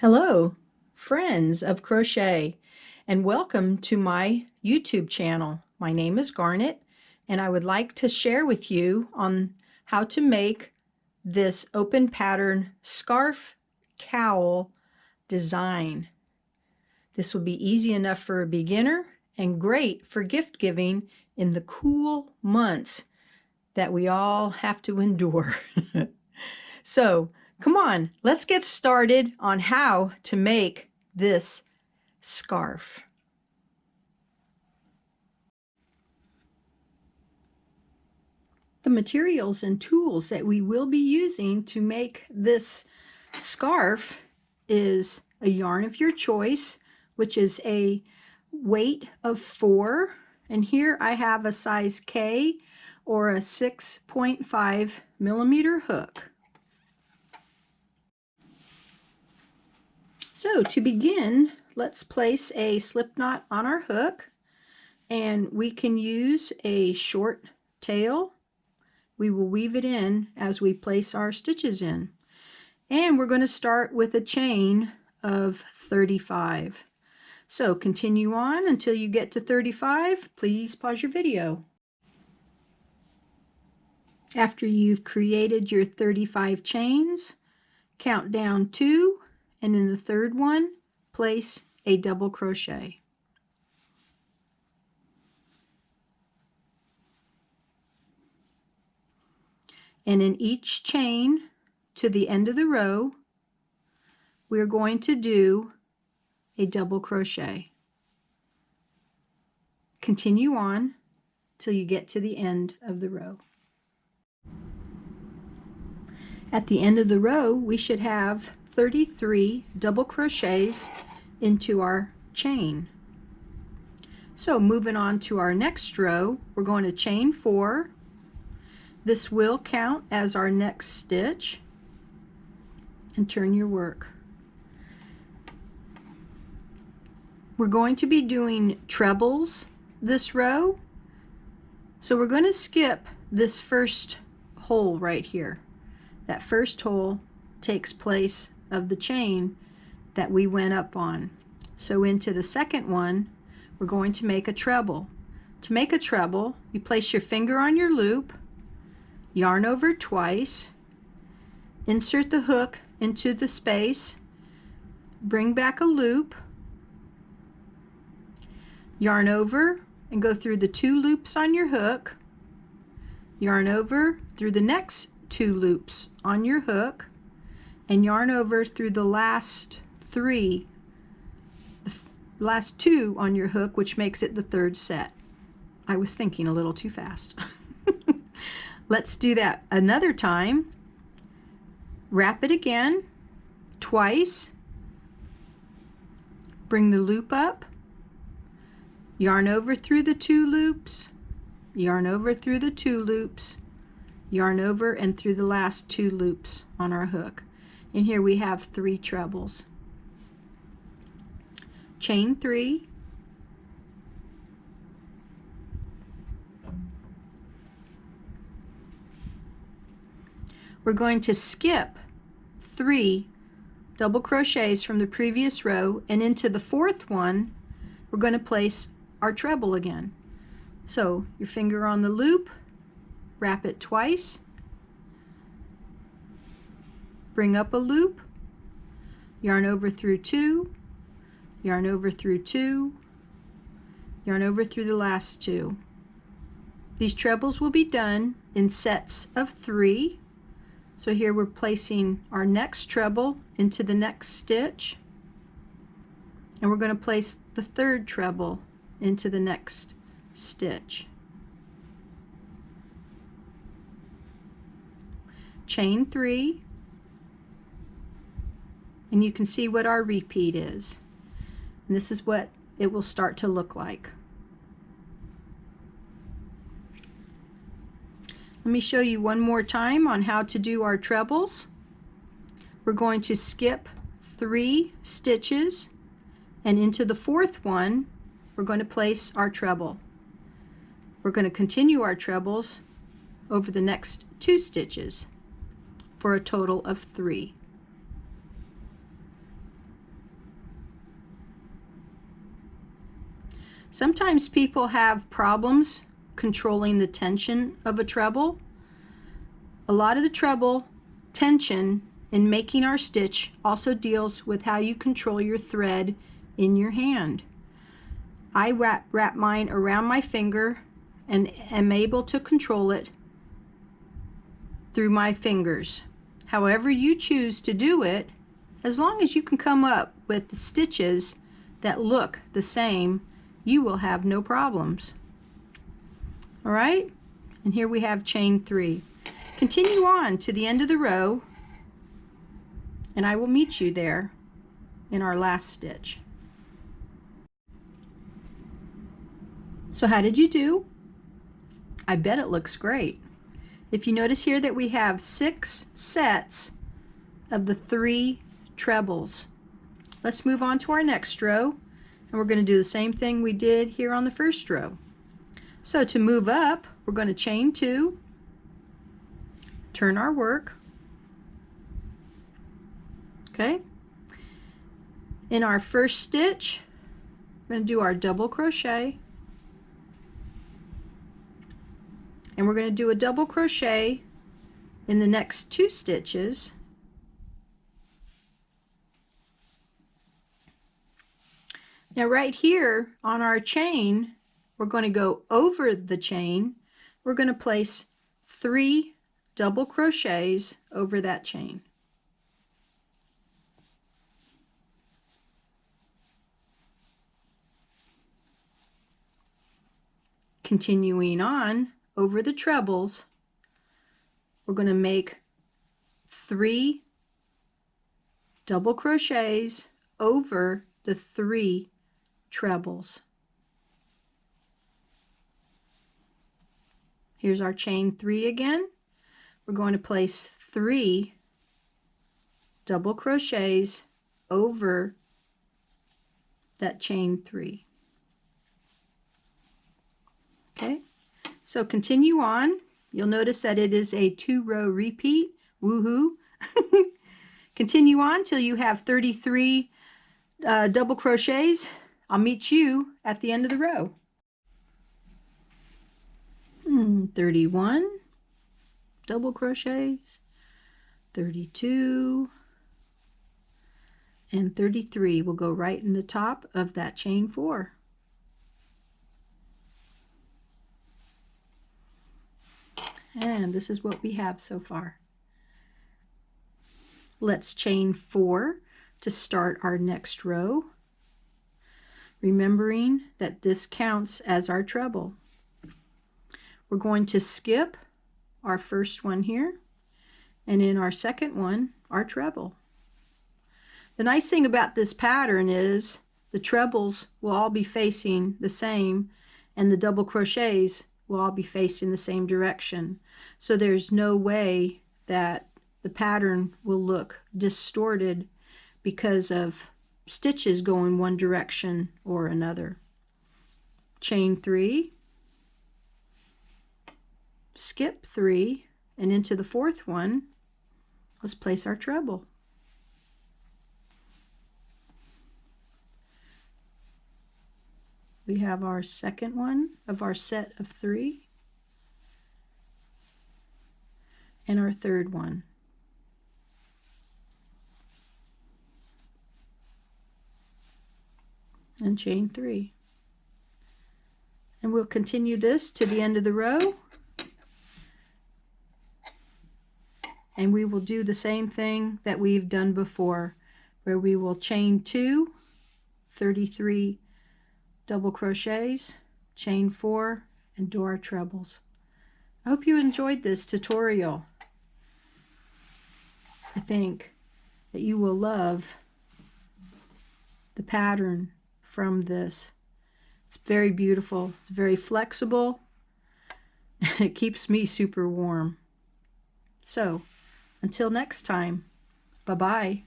Hello, friends of crochet, and welcome to my YouTube channel. My name is Garnet, and I would like to share with you on how to make this open pattern scarf cowl design. This will be easy enough for a beginner and great for gift giving in the cool months that we all have to endure. So, come on, let's get started on how to make this scarf. The materials and tools that we will be using to make this scarf is a yarn of your choice, which is a weight of 4. And here I have a size K or a 6.5 millimeter hook. So to begin, let's place a slip knot on our hook, and we can use a short tail. We will weave it in as we place our stitches in. And we're going to start with a chain of 35. So continue on until you get to 35. Please pause your video. After you've created your 35 chains, count down 2. And in the third one, place a double crochet. And in each chain to the end of the row, we're going to do a double crochet. Continue on till you get to the end of the row. At the end of the row, we should have 33 double crochets into our chain. So moving on to our next row, we're going to chain 4. This will count as our next stitch, and turn your work. We're going to be doing trebles this row, so we're going to skip this first hole right here. That first hole takes place of the chain that we went up on. So into the second one, we're going to make a treble. To make a treble, you place your finger on your loop, yarn over twice, insert the hook into the space, bring back a loop, yarn over and go through the 2 loops on your hook, yarn over through the next 2 loops on your hook, and yarn over through the last 2 on your hook, which makes it the 3rd set. I was thinking a little too fast. Let's do that another time. Wrap it again twice, bring the loop up, yarn over through the 2 loops, yarn over through the 2 loops, yarn over and through the last 2 loops on our hook. And here we have 3 trebles. Chain 3, we're going to skip 3 double crochets from the previous row, and into the 4th one we're going to place our treble again. So your finger on the loop, wrap it twice, bring up a loop, yarn over through 2, yarn over through 2, yarn over through the last 2. These trebles will be done in sets of 3. So here we're placing our next treble into the next stitch, and we're going to place the 3rd treble into the next stitch. Chain 3, and you can see what our repeat is. And this is what it will start to look like. Let me show you one more time on how to do our trebles. We're going to skip 3 stitches, and into the 4th one we're going to place our treble. We're going to continue our trebles over the next 2 stitches for a total of 3. Sometimes people have problems controlling the tension of a treble. A lot of the treble tension in making our stitch also deals with how you control your thread in your hand. I wrap mine around my finger and am able to control it through my fingers. However you choose to do it, as long as you can come up with the stitches that look the same, you will have no problems. All right, and here we have chain 3. Continue on to the end of the row, and I will meet you there in our last stitch. So how did you do? I bet it looks great. If you notice here that we have 6 sets of the 3 trebles. Let's move on to our next row, and we're going to do the same thing we did here on the first row. So to move up, we're going to chain 2, turn our work. Okay. In our first stitch, we're going to do our double crochet, and we're going to do a double crochet in the next 2 stitches. Now right here on our chain, we're going to go over the chain. We're going to place 3 double crochets over that chain. Continuing on over the trebles, we're going to make 3 double crochets over the 3 trebles. Here's our chain 3 again. We're going to place 3 double crochets over that chain 3. Okay, so continue on. You'll notice that it is a 2-row repeat. Woohoo! Continue on till you have 33 double crochets. I'll meet you at the end of the row. 31 double crochets, 32, and 33 will go right in the top of that chain 4. And this is what we have so far. Let's chain 4 to start our next row, remembering that this counts as our treble. We're going to skip our first one here, and in our second one, our treble. The nice thing about this pattern is the trebles will all be facing the same, and the double crochets will all be facing the same direction. So there's no way that the pattern will look distorted because of stitches going one direction or another. Chain 3, skip 3, and into the fourth one, let's place our treble. We have our second one of our set of 3 and our third one. And chain 3. And we'll continue this to the end of the row. And we will do the same thing that we've done before, where we will chain 2, 33 double crochets, chain 4, and do our trebles. I hope you enjoyed this tutorial. I think that you will love the pattern from this. It's very beautiful, it's very flexible, and it keeps me super warm. So, until next time, bye-bye.